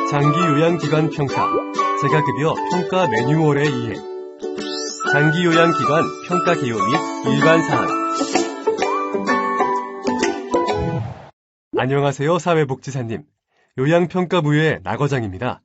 장기요양기관 평가, 재가급여 평가 매뉴얼에 의해 장기요양기관 평가 기호 및 일반사항. 안녕하세요, 사회복지사님. 요양평가부의 나 과장입니다.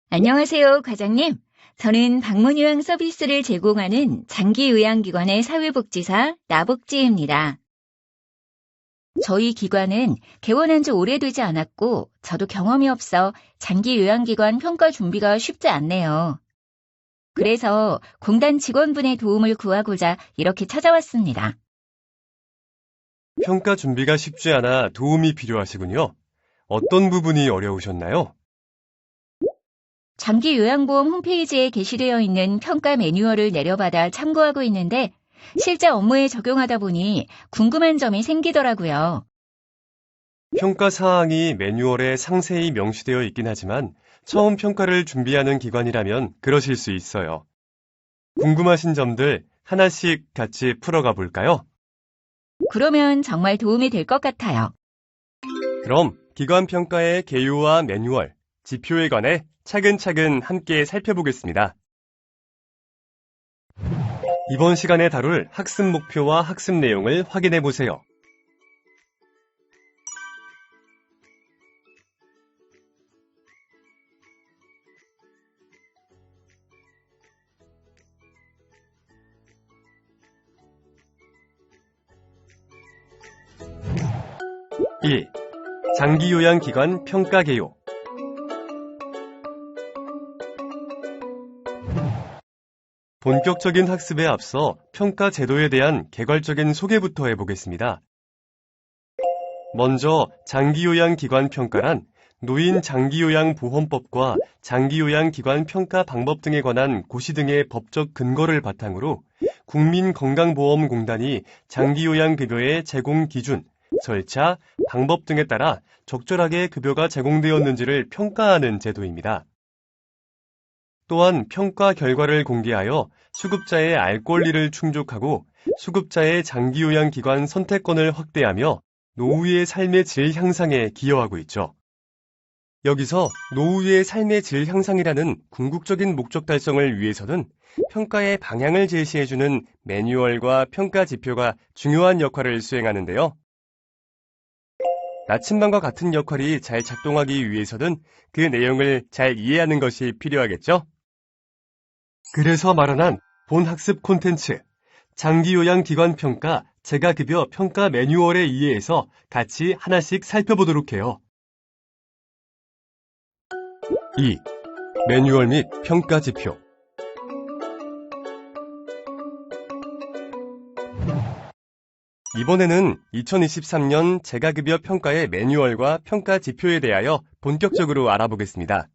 안녕하세요, 과장님. 저는 방문요양 서비스를 제공하는 장기요양기관의 사회복지사 나복지입니다. 저희 기관은 개원한 지 오래되지 않았고 저도 경험이 없어 장기요양기관 평가 준비가 쉽지 않네요. 그래서 공단 직원분의 도움을 구하고자 이렇게 찾아왔습니다. 평가 준비가 쉽지 않아 도움이 필요하시군요. 어떤 부분이 어려우셨나요? 장기요양보험 홈페이지에 게시되어 있는 평가 매뉴얼을 내려받아 참고하고 있는데 실제 업무에 적용하다 보니 궁금한 점이 생기더라고요. 평가 사항이 매뉴얼에 상세히 명시되어 있긴 하지만 처음 평가를 준비하는 기관이라면 그러실 수 있어요. 궁금하신 점들 하나씩 같이 풀어가 볼까요? 그러면 정말 도움이 될 것 같아요. 그럼 기관 평가의 개요와 매뉴얼, 지표에 관해 차근차근 함께 살펴보겠습니다. 이번 시간에 다룰 학습 목표와 학습 내용을 확인해 보세요. (1) 장기요양기관 평가 개요. 본격적인 학습에 앞서 평가 제도에 대한 개괄적인 소개부터 해보겠습니다. 먼저 장기요양기관 평가란 노인 장기요양보험법과 장기요양기관 평가 방법 등에 관한 고시 등의 법적 근거를 바탕으로 국민건강보험공단이 장기요양급여의 제공 기준, 절차, 방법 등에 따라 적절하게 급여가 제공되었는지를 평가하는 제도입니다. 또한 평가 결과를 공개하여 수급자의 알 권리를 충족하고 수급자의 장기요양기관 선택권을 확대하며 노후의 삶의 질 향상에 기여하고 있죠. 여기서 노후의 삶의 질 향상이라는 궁극적인 목적 달성을 위해서는 평가의 방향을 제시해주는 매뉴얼과 평가 지표가 중요한 역할을 수행하는데요. 나침반과 같은 역할이 잘 작동하기 위해서는 그 내용을 잘 이해하는 것이 필요하겠죠? 그래서 마련한 본학습 콘텐츠, 장기요양기관 평가, 재가급여 평가 매뉴얼에 의해서 같이 하나씩 살펴보도록 해요. 2. 매뉴얼 및 평가 지표. 이번에는 2023년 재가급여 평가의 매뉴얼과 평가 지표에 대하여 본격적으로 알아보겠습니다.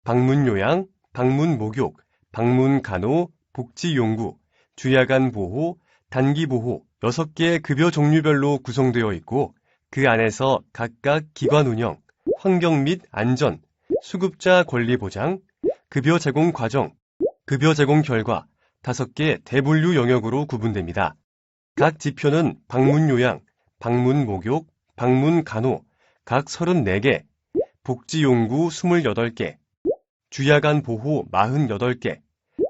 방문요양, 방문목욕, 방문간호, 복지용구, 주야간보호, 단기보호 6개의 급여 종류별로 구성되어 있고 그 안에서 각각 기관 운영, 환경 및 안전, 수급자 권리 보장, 급여 제공 과정, 급여 제공 결과 5개 대분류 영역으로 구분됩니다. 각 지표는 방문요양, 방문목욕, 방문간호 각 34개, 복지용구 28개, 주야간 보호 48개,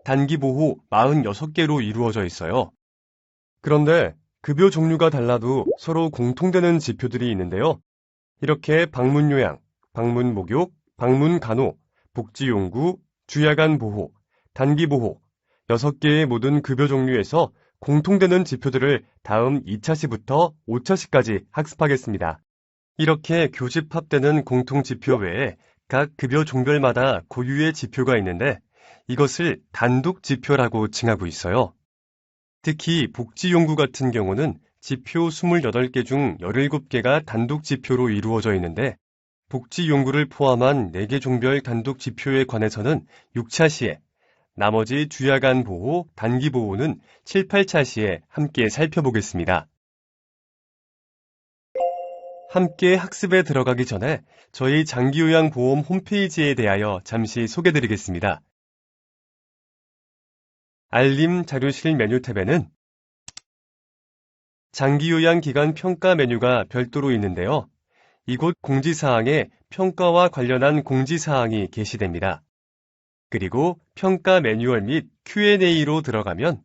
단기 보호 46개로 이루어져 있어요. 그런데 급여 종류가 달라도 서로 공통되는 지표들이 있는데요. 이렇게 방문요양, 방문목욕, 방문간호, 복지용구, 주야간 보호, 단기 보호 6개의 모든 급여 종류에서 공통되는 지표들을 다음 2차시부터 5차시까지 학습하겠습니다. 이렇게 교집합되는 공통지표 외에 각 급여 종별마다 고유의 지표가 있는데 이것을 단독지표라고 칭하고 있어요. 특히 복지용구 같은 경우는 지표 28개 중 17개가 단독지표로 이루어져 있는데 복지용구를 포함한 4개 종별 단독지표에 관해서는 6차 시에 나머지 주야간 보호, 단기 보호는 7, 8차 시에 함께 살펴보겠습니다. 함께 학습에 들어가기 전에 저희 장기요양보험 홈페이지에 대하여 잠시 소개드리겠습니다. 알림 자료실 메뉴 탭에는 장기요양기관 평가 메뉴가 별도로 있는데요. 이곳 공지사항에 평가와 관련한 공지사항이 게시됩니다. 그리고 평가 매뉴얼 및 Q&A로 들어가면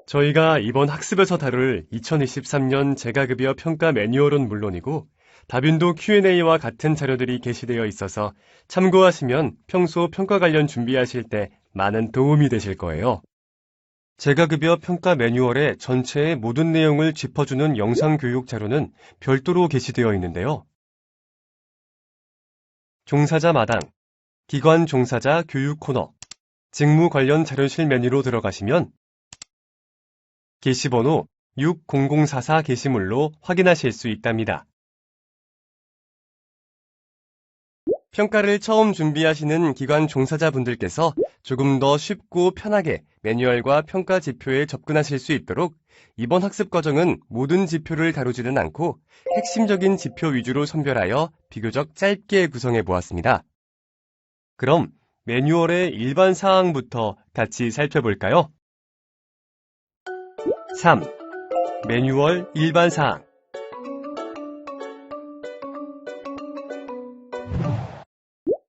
저희가 이번 학습에서 다룰 2023년 재가급여 평가 매뉴얼은 물론이고 다빈도 Q&A와 같은 자료들이 게시되어 있어서 참고하시면 평소 평가 관련 준비하실 때 많은 도움이 되실 거예요. 재가급여 평가 매뉴얼의 전체의 모든 내용을 짚어주는 영상 교육 자료는 별도로 게시되어 있는데요. 종사자 마당, 기관 종사자 교육 코너, 직무 관련 자료실 메뉴로 들어가시면 게시번호 60044 게시물로 확인하실 수 있답니다. 평가를 처음 준비하시는 기관 종사자분들께서 조금 더 쉽고 편하게 매뉴얼과 평가 지표에 접근하실 수 있도록 이번 학습 과정은 모든 지표를 다루지는 않고 핵심적인 지표 위주로 선별하여 비교적 짧게 구성해 보았습니다. 그럼 매뉴얼의 일반 사항부터 같이 살펴볼까요? 3. 매뉴얼 일반 사항.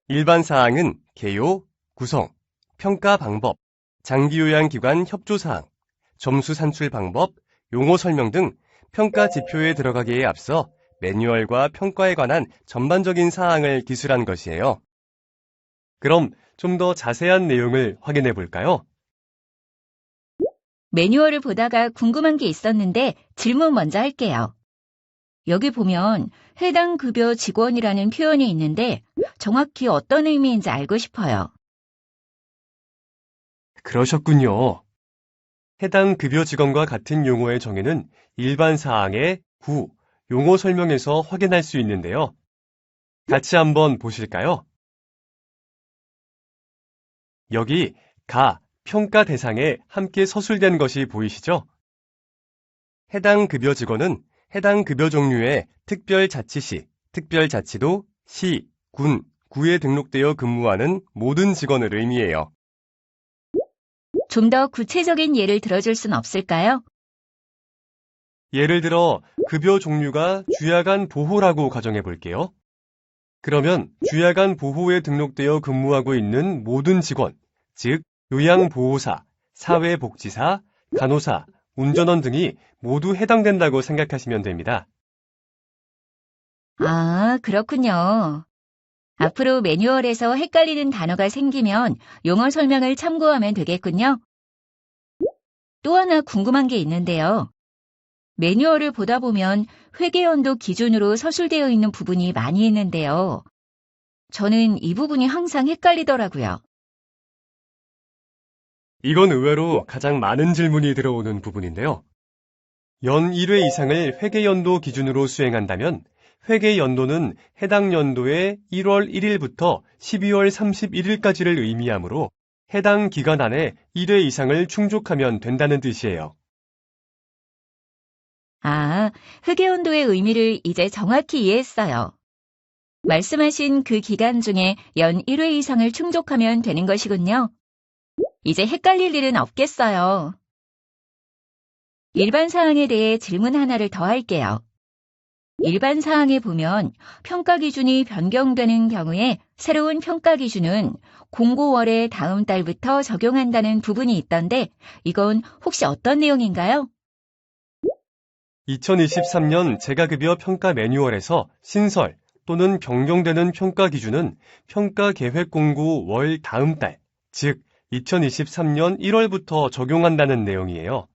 일반 사항은 개요, 구성, 평가 방법, 장기요양기관 협조사항, 점수 산출 방법, 용어 설명 등 평가 지표에 들어가기에 앞서 매뉴얼과 평가에 관한 전반적인 사항을 기술한 것이에요. 그럼 좀 더 자세한 내용을 확인해 볼까요? 매뉴얼을 보다가 궁금한 게 있었는데 질문 먼저 할게요. 여기 보면 해당 급여 직원이라는 표현이 있는데 정확히 어떤 의미인지 알고 싶어요. 그러셨군요. 해당 급여 직원과 같은 용어의 정의는 일반 사항의 9, 용어 설명에서 확인할 수 있는데요. 같이 한번 보실까요? 여기 가, 평가 대상에 함께 서술된 것이 보이시죠? 해당 급여 직원은 해당 급여 종류의 특별자치시, 특별자치도, 시, 군, 구에 등록되어 근무하는 모든 직원을 의미해요. 좀 더 구체적인 예를 들어줄 순 없을까요? 예를 들어 급여 종류가 주야간 보호라고 가정해 볼게요. 그러면 주야간 보호에 등록되어 근무하고 있는 모든 직원, 즉 요양보호사, 사회복지사, 간호사, 운전원 등이 모두 해당된다고 생각하시면 됩니다. 아, 그렇군요. 앞으로 매뉴얼에서 헷갈리는 단어가 생기면 용어 설명을 참고하면 되겠군요. 또 하나 궁금한 게 있는데요. 매뉴얼을 보다 보면 회계연도 기준으로 서술되어 있는 부분이 많이 있는데요. 저는 이 부분이 항상 헷갈리더라고요. 이건 의외로 가장 많은 질문이 들어오는 부분인데요. 연 1회 이상을 회계연도 기준으로 수행한다면 회계연도는 해당 연도의 1월 1일부터 12월 31일까지를 의미하므로 해당 기간 안에 1회 이상을 충족하면 된다는 뜻이에요. 아, 회계연도의 의미를 이제 정확히 이해했어요. 말씀하신 그 기간 중에 연 1회 이상을 충족하면 되는 것이군요. 이제 헷갈릴 일은 없겠어요. 일반 사항에 대해 질문 하나를 더 할게요. 일반 사항에 보면 평가 기준이 변경되는 경우에 새로운 평가 기준은 공고월의 다음 달부터 적용한다는 부분이 있던데 이건 혹시 어떤 내용인가요? 2023년 재가급여 평가 매뉴얼에서 신설 또는 변경되는 평가 기준은 평가 계획 공고 월 다음 달, 즉 2023년 1월부터 적용한다는 내용이에요.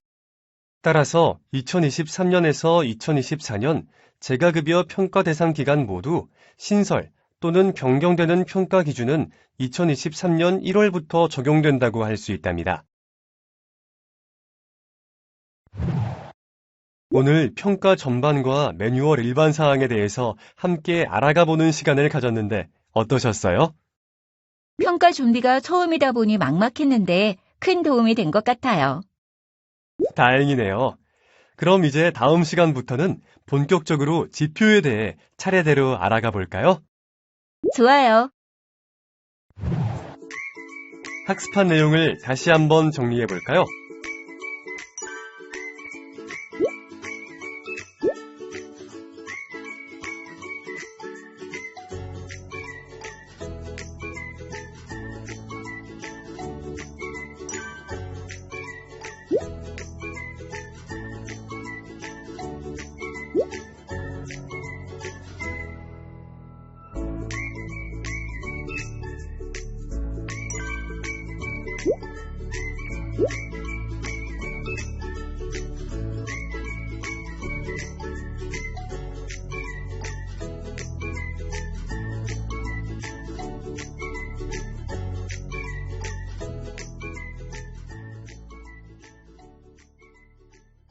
따라서 2023년에서 2024년 재가급여 평가 대상 기간 모두 신설 또는 변경되는 평가 기준은 2023년 1월부터 적용된다고 할 수 있답니다. 오늘 평가 전반과 매뉴얼 일반 사항에 대해서 함께 알아가 보는 시간을 가졌는데 어떠셨어요? 평가 준비가 처음이다 보니 막막했는데 큰 도움이 된 것 같아요. 다행이네요. 그럼 이제 다음 시간부터는 본격적으로 지표에 대해 차례대로 알아가 볼까요? 좋아요. 학습한 내용을 다시 한번 정리해 볼까요?